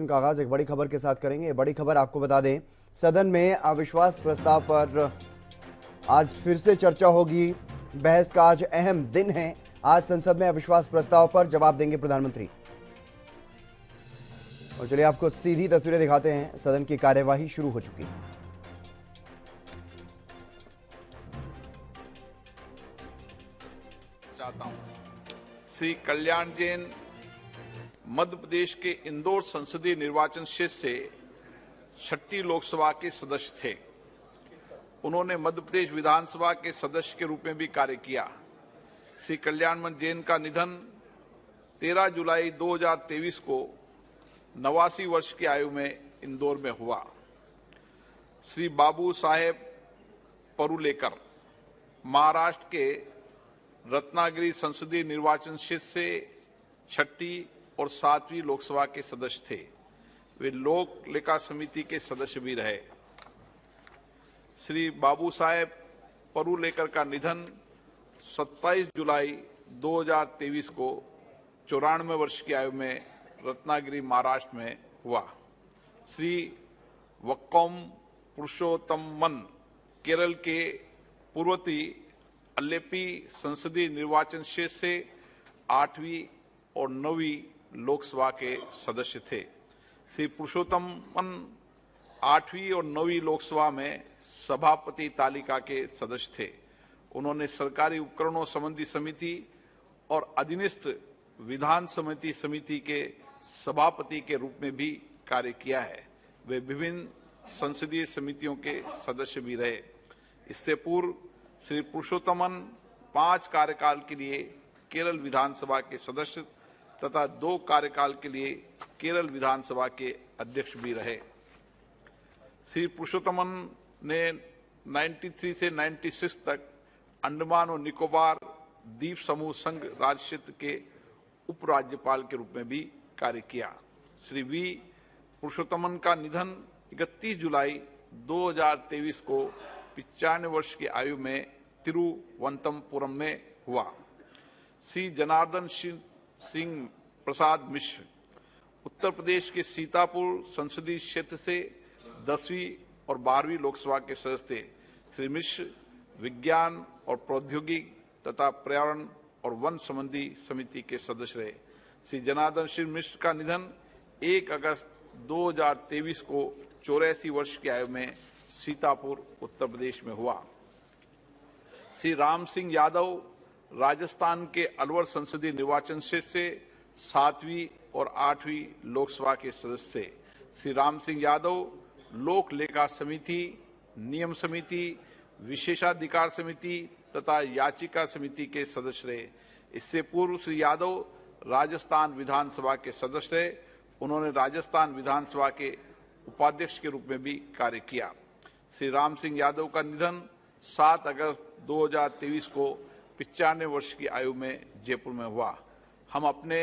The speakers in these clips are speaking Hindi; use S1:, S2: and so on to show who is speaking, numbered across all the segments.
S1: का आगाज एक बड़ी खबर के साथ करेंगे। बड़ी खबर आपको बता दें, सदन में अविश्वास प्रस्ताव पर आज फिर से चर्चा होगी। बहस का आज अहम दिन है। आज संसद में अविश्वास प्रस्ताव पर जवाब देंगे प्रधानमंत्री। और चलिए आपको सीधी तस्वीरें दिखाते हैं। सदन की कार्यवाही शुरू हो चुकी है।
S2: चाहता हूं श्री कल्याण जैन मध्य प्रदेश के इंदौर संसदीय निर्वाचन क्षेत्र से 6ठी लोकसभा के सदस्य थे। उन्होंने मध्य प्रदेश विधानसभा के सदस्य के रूप में भी कार्य किया। श्री कल्याण जैन का निधन 13 जुलाई 2023 को 89 वर्ष की आयु में इंदौर में हुआ। श्री बाबू साहेब परुलेकर महाराष्ट्र के रत्नागिरी संसदीय निर्वाचन क्षेत्र से 6ठी और 7वीं लोकसभा के सदस्य थे। वे लोक लेखा समिति के सदस्य भी रहे। श्री बाबू साहेब परुलेकर का निधन 27 जुलाई 2023 को 94 वर्ष की आयु में रत्नागिरी महाराष्ट्र में हुआ। श्री वक्कम पुरुषोत्तमन केरल के पूर्ववर्ती अल्लेपी संसदीय निर्वाचन क्षेत्र से 8वीं और 9वीं लोकसभा के सदस्य थे। श्री पुरुषोत्तमन 8वीं और 9वीं लोकसभा में सभापति तालिका के सदस्य थे। उन्होंने सरकारी उपकरणों संबंधी समिति और अधीनस्थ विधान समिति के सभापति के रूप में भी कार्य किया है। वे विभिन्न संसदीय समितियों के सदस्य भी रहे। इससे पूर्व श्री पुरुषोत्तमन 5 कार्यकाल के लिए केरल विधानसभा के सदस्य तथा 2 कार्यकाल के लिए केरल विधानसभा के अध्यक्ष भी रहे। श्री पुरुषोत्तमन ने 93 से 96 तक अंडमान और निकोबार द्वीप समूह संघ राज्य क्षेत्र के उपराज्यपाल के रूप में भी कार्य किया। श्री वी पुरुषोत्तमन का निधन 31 जुलाई 2023 को 95 वर्ष की आयु में तिरुवनंतपुरम में हुआ। श्री जनार्दन सिंह प्रसाद मिश्र उत्तर प्रदेश के सीतापुर संसदीय क्षेत्र से 10वीं और 12वीं लोकसभा के सदस्य थे। श्री मिश्र विज्ञान और प्रौद्योगिकी तथा पर्यावरण और वन संबंधी समिति के सदस्य रहे। श्री जनार्दन सिंह मिश्र का निधन 1 अगस्त 2023 को 84 वर्ष की आयु में सीतापुर उत्तर प्रदेश में हुआ। श्री राम सिंह यादव राजस्थान के अलवर संसदीय निर्वाचन क्षेत्र से 7वीं और 8वीं लोकसभा के सदस्य थे। श्री राम सिंह यादव लोक लेखा समिति, नियम समिति, विशेषाधिकार समिति तथा याचिका समिति के सदस्य रहे। इससे पूर्व श्री यादव राजस्थान विधानसभा के सदस्य रहे। उन्होंने राजस्थान विधानसभा के उपाध्यक्ष के रूप में भी कार्य किया। श्री राम सिंह यादव का निधन 7 अगस्त 2023 को 95 वर्ष की आयु में जयपुर में हुआ। हम अपने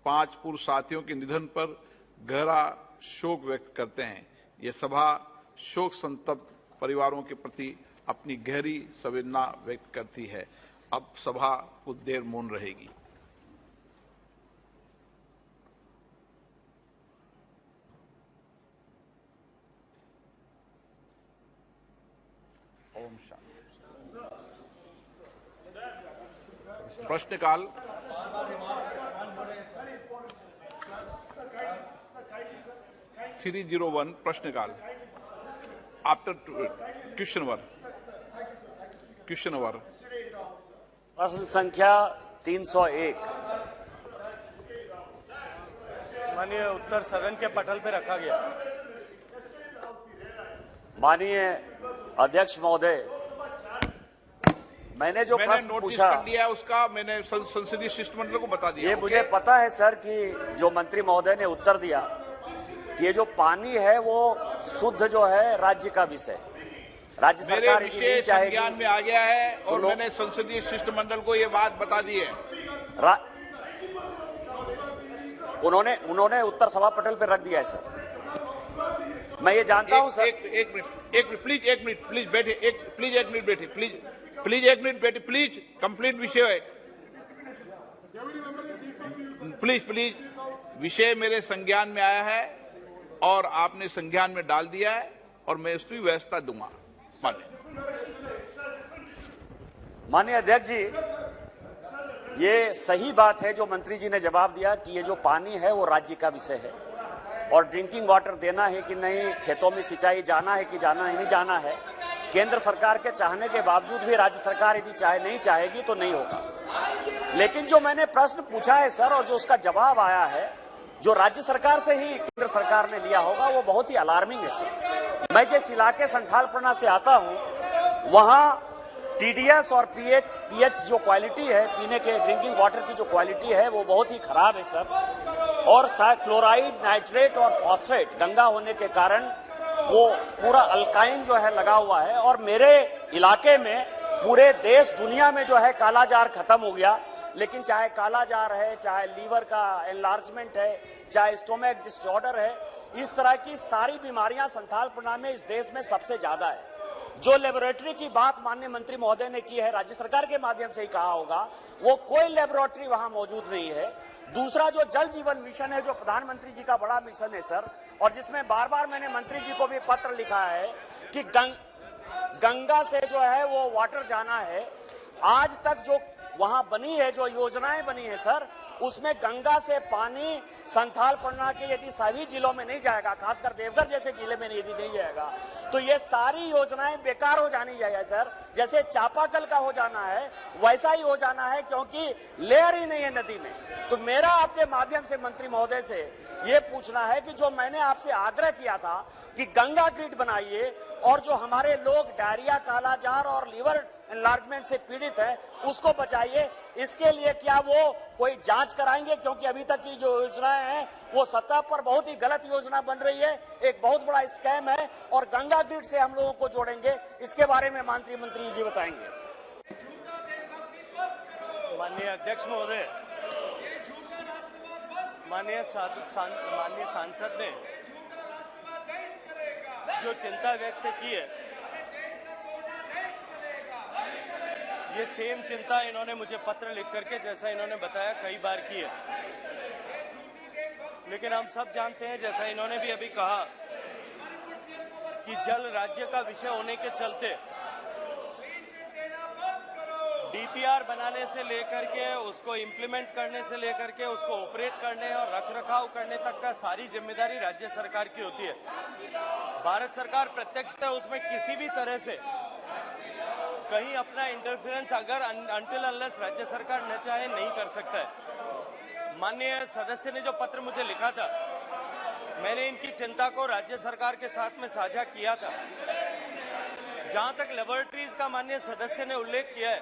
S2: 5 पूर्व साथियों के निधन पर गहरा शोक व्यक्त करते हैं। यह सभा शोक संतप्त परिवारों के प्रति अपनी गहरी संवेदना व्यक्त करती है। अब सभा कुछ देर मौन रहेगी। ओम शांति। प्रश्नकाल। (301) प्रश्नकाल। After question hour.
S3: प्रश्न संख्या 301।
S4: माननीय उत्तर सदन के पटल पे रखा गया।
S3: माननीय अध्यक्ष महोदय, मैंने जो प्रश्न पूछा
S2: कर लिया उसका मैंने संसदीय शिष्टमंडल को बता दिया।
S3: ये मुझे पता है सर कि जो मंत्री महोदय ने उत्तर दिया कि ये जो पानी है वो शुद्ध जो है राज्य का विषय, राज्य सरकार की नहीं चाहेगी।
S2: ज्ञान में आ गया है और मैंने संसदीय शिष्टमंडल को ये बात बता दी है।
S3: उन्होंने उत्तर सभा पटल पर रख दिया है सर। मैं ये जानता हूं सर।
S2: एक मिनट प्लीज बैठे। प्लीज एक मिनट बैठे प्लीज। कंप्लीट विषय है। प्लीज विषय मेरे संज्ञान में आया है और आपने संज्ञान में डाल दिया है और मैं इसकी व्यवस्था दूंगा।
S3: माननीय अध्यक्ष जी, ये सही बात है जो मंत्री जी ने जवाब दिया कि ये जो पानी है वो राज्य का विषय है और ड्रिंकिंग वाटर देना है कि नहीं, खेतों में सिंचाई जाना है कि जाना नहीं जाना है, केंद्र सरकार के चाहने के बावजूद भी राज्य सरकार यदि नहीं चाहेगी तो नहीं होगा। लेकिन जो मैंने प्रश्न पूछा है सर और जो उसका जवाब आया है जो राज्य सरकार से ही केंद्र सरकार ने लिया होगा वो बहुत ही अलार्मिंग है सर। मैं जिस इलाके संथालपना से आता हूं वहां टीडीएस और पीएच जो क्वालिटी है, पीने के ड्रिंकिंग वाटर की जो क्वालिटी है वो बहुत ही खराब है सर। और क्लोराइड, नाइट्रेट और फॉस्फेट गंगा होने के कारण वो पूरा अल्काइन जो है लगा हुआ है। और मेरे इलाके में पूरे देश दुनिया में जो है कालाजार खत्म हो गया, लेकिन चाहे कालाजार है, चाहे लीवर का एनलार्जमेंट है, चाहे स्टोमक डिसऑर्डर है, इस तरह की सारी बीमारियां संथालपना में इस देश में सबसे ज्यादा है। जो लेबोरेटरी की बात माननीय मंत्री महोदय ने की है, राज्य सरकार के माध्यम से ही कहा होगा, वो कोई लेबोरेटरी वहां मौजूद नहीं है। दूसरा जो जल जीवन मिशन है जो प्रधानमंत्री जी का बड़ा मिशन है सर, और जिसमें बार बार मैंने मंत्री जी को भी पत्र लिखा है कि गंगा से जो है वो वाटर जाना है। आज तक जो वहां बनी है, जो योजनाएं बनी है सर, उसमें गंगा से पानी संथालपना के यदि सभी जिलों में नहीं जाएगा, खासकर देवघर जैसे जिले में यदि नहीं जाएगा, तो ये सारी योजनाएं बेकार हो जानी चाहिए सर। जैसे चापाकल का हो जाना है वैसा ही हो जाना है, क्योंकि लेयर ही नहीं है नदी में। तो मेरा आपके माध्यम से मंत्री महोदय से ये पूछना है कि जो मैंने आपसे आग्रह किया था कि गंगा ग्रिड बनाइए और जो हमारे लोग डायरिया, कालाजार और लीवर एनलार्जमेंट से पीड़ित है उसको बचाइए। इसके लिए क्या वो कोई जांच कराएंगे? क्योंकि अभी तक की जो योजनाएं हैं वो सतह पर बहुत ही गलत योजना बन रही है, एक बहुत बड़ा स्कैम है, और गंगा ग्रिड से हम लोगों को जोड़ेंगे। इसके बारे में मंत्री जी बताएंगे।
S4: माननीय अध्यक्ष महोदय, माननीय सांसद ने जो चिंता व्यक्त की है, ये सेम चिंता इन्होंने मुझे पत्र लिख करके, जैसा इन्होंने बताया, कई बार की है। लेकिन हम सब जानते हैं, जैसा इन्होंने भी अभी कहा, कि जल राज्य का विषय होने के चलते डीपीआर बनाने से लेकर के उसको इम्प्लीमेंट करने से लेकर के उसको ऑपरेट करने और रखरखाव करने तक का सारी जिम्मेदारी राज्य सरकार की होती है। भारत सरकार प्रत्यक्षतः उसमें किसी भी तरह से कहीं अपना इंटरफेरेंस अगर अनटिल अनलेस राज्य सरकार न चाहे नहीं कर सकता है। माननीय सदस्य ने जो पत्र मुझे लिखा था, मैंने इनकी चिंता को राज्य सरकार के साथ में साझा किया था। जहां तक लेबोरेटरीज का माननीय सदस्य ने उल्लेख किया है,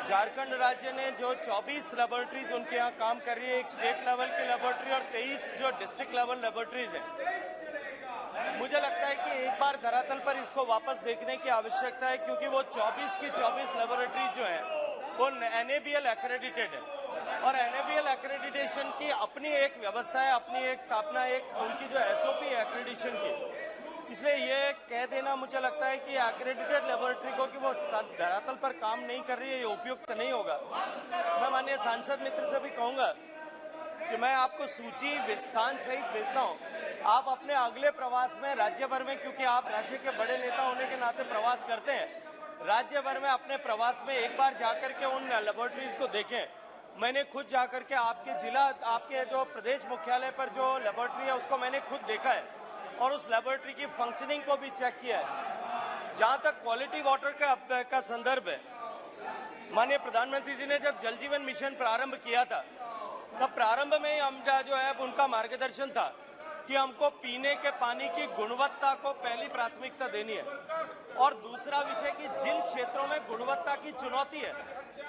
S4: झारखंड राज्य ने जो 24 लेबोरेटरीज उनके यहाँ काम कर रही है, एक स्टेट लेवल की लेबोरेटरी और 23 जो डिस्ट्रिक्ट लेवल लेबोरेटरीज है, मुझे लगता है कि एक बार धरातल पर इसको वापस देखने की आवश्यकता है, क्योंकि वो 24 की 24 लेबोरेटरीज जो है वो NABL एक्रेडिटेड है और NABL एक्रेडिटेशन की अपनी एक व्यवस्था है, अपनी एक स्थापना, एक उनकी जो SOP है एक्रेडिटेशन की। इसलिए ये कह देना मुझे लगता है कि एक्रेडिटेड लेबोरेटरी को कि वो धरातल पर काम नहीं कर रही है, ये उपयुक्त नहीं होगा। मैं माननीय सांसद मित्र से भी कहूंगा कि मैं आपको सूची स्थान सहित भेजता हूँ। आप अपने अगले प्रवास में राज्य भर में, क्योंकि आप राज्य के बड़े नेता होने के नाते प्रवास करते हैं, राज्य भर में अपने प्रवास में एक बार जाकर के उन लेबोरेटरीज को देखें। मैंने खुद जाकर के आपके जिला, आपके जो प्रदेश मुख्यालय पर जो लेबोरेटरी है उसको मैंने खुद देखा है और उस लेबोरेटरी की फंक्शनिंग को भी चेक किया है। जहां तक क्वालिटी वाटर का संदर्भ है, माननीय प्रधानमंत्री जी ने जब जल जीवन मिशन प्रारंभ किया था, तब प्रारंभ में ही हम जो है उनका मार्गदर्शन था कि हमको पीने के पानी की गुणवत्ता को पहली प्राथमिकता देनी है, और दूसरा विषय कि जिन क्षेत्रों में गुणवत्ता की चुनौती है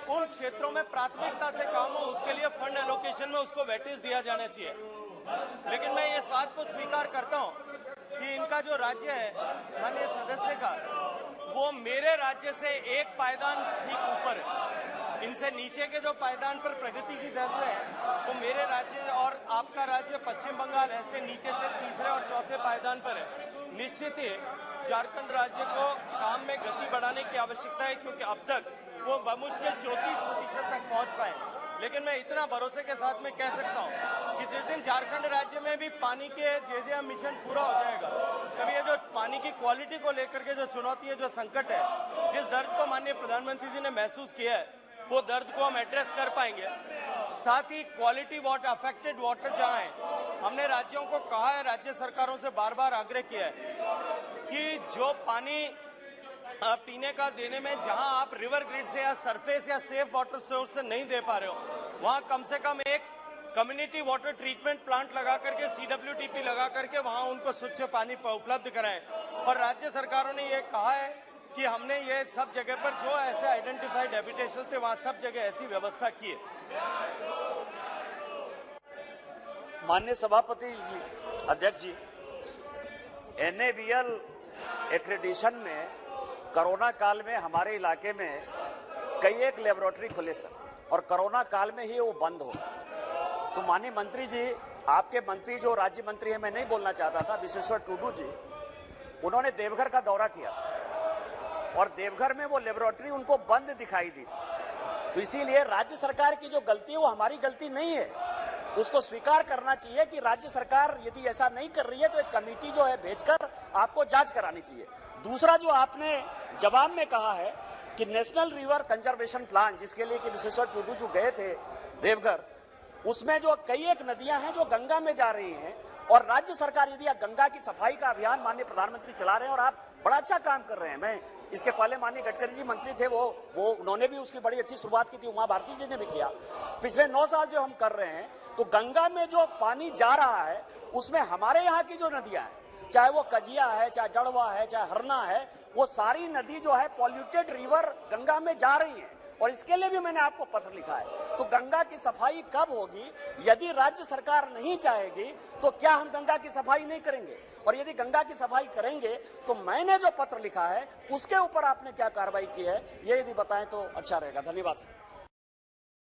S4: उन क्षेत्रों में प्राथमिकता से काम हो, उसके लिए फंड एलोकेशन में उसको वेटेज दिया जाना चाहिए। लेकिन मैं इस बात को स्वीकार करता हूं कि इनका जो राज्य है माननीय सदस्य का, वो मेरे राज्य से एक पायदान ठीक ऊपर है। इनसे नीचे के जो पायदान पर प्रगति की दर है वो मेरे राज्य और आपका राज्य पश्चिम बंगाल ऐसे नीचे से तीसरे और चौथे पायदान पर है। निश्चित ही झारखंड राज्य को काम में गति बढ़ाने की आवश्यकता है, क्योंकि अब तक वो बमुश्किल 34% तक पहुंच पाए। लेकिन मैं इतना भरोसे के साथ में कह सकता हूं कि जिस दिन झारखंड राज्य में भी पानी के JJM मिशन पूरा हो जाएगा, तब ये जो पानी की क्वालिटी को लेकर के जो चुनौती है, जो संकट है, जिस दर्द को माननीय प्रधानमंत्री जी ने महसूस किया है, वो दर्द को हम एड्रेस कर पाएंगे। साथ ही क्वालिटी वाटर, अफेक्टेड वाटर जहां है, हमने राज्यों को कहा है, राज्य सरकारों से बार बार आग्रह किया है कि जो पानी पीने का देने में जहां आप रिवर ग्रिड से या सरफेस या सेफ वाटर सोर्स से नहीं दे पा रहे हो, वहां कम से कम एक कम्युनिटी वाटर ट्रीटमेंट प्लांट लगा करके, CWTP लगा करके वहां उनको स्वच्छ पानी उपलब्ध कराएं। और राज्य सरकारों ने ये कहा है कि हमने ये सब जगह पर जो ऐसे आइडेंटिफाइड हैबिटेशन थे, वहां सब जगह ऐसी व्यवस्था की है।
S3: माननीय सभापति जी, अध्यक्ष जी, NABL एक्रेडिशन में कोरोना काल में हमारे इलाके में कई एक लेबोरेटरी खुले सर, और कोरोना काल में ही वो बंद हो। तो माननीय मंत्री जी, आपके मंत्री जो राज्य मंत्री है, मैं नहीं बोलना चाहता था, विश्वेश्वर टुडू जी, उन्होंने देवघर का दौरा किया और देवघर में वो लेबोरेटरी उनको बंद दिखाई दी थी। तो इसीलिए राज्य सरकार की जो गलती है वो हमारी गलती नहीं है, उसको स्वीकार करना चाहिए कि राज्य सरकार यदि ऐसा नहीं कर रही है तो एक कमेटी जो है भेजकर आपको जांच करानी चाहिए। दूसरा जो आपने जवाब में कहा है कि नेशनल रिवर कंजर्वेशन प्लान, जिसके लिए कि विश्वेश्वर टुडू जो गए थे देवघर, उसमें जो कई एक नदियां हैं जो गंगा में जा रही हैं, और राज्य सरकार यदि गंगा की सफाई का अभियान माननीय प्रधानमंत्री चला रहे हैं और आप बड़ा अच्छा काम कर रहे हैं। मैं इसके पहले माननीय गडकरी जी मंत्री थे, वो उन्होंने भी उसकी बड़ी अच्छी शुरुआत की थी, उमा भारती जी ने भी किया। पिछले 9 साल जो हम कर रहे हैं, तो गंगा में जो पानी जा रहा है उसमें हमारे यहाँ की जो नदियां हैं, चाहे वो कजिया है, चाहे डड़वा है, चाहे हरना है, वो सारी नदी जो है पॉल्यूटेड रिवर गंगा में जा रही है। और इसके लिए भी मैंने आपको पत्र लिखा है। तो गंगा की सफाई कब होगी? यदि राज्य सरकार नहीं चाहेगी तो क्या हम गंगा की सफाई नहीं करेंगे? और यदि गंगा की सफाई करेंगे तो मैंने जो पत्र लिखा है उसके ऊपर आपने क्या कार्रवाई की है, ये यदि बताएं तो अच्छा रहेगा। धन्यवाद सर।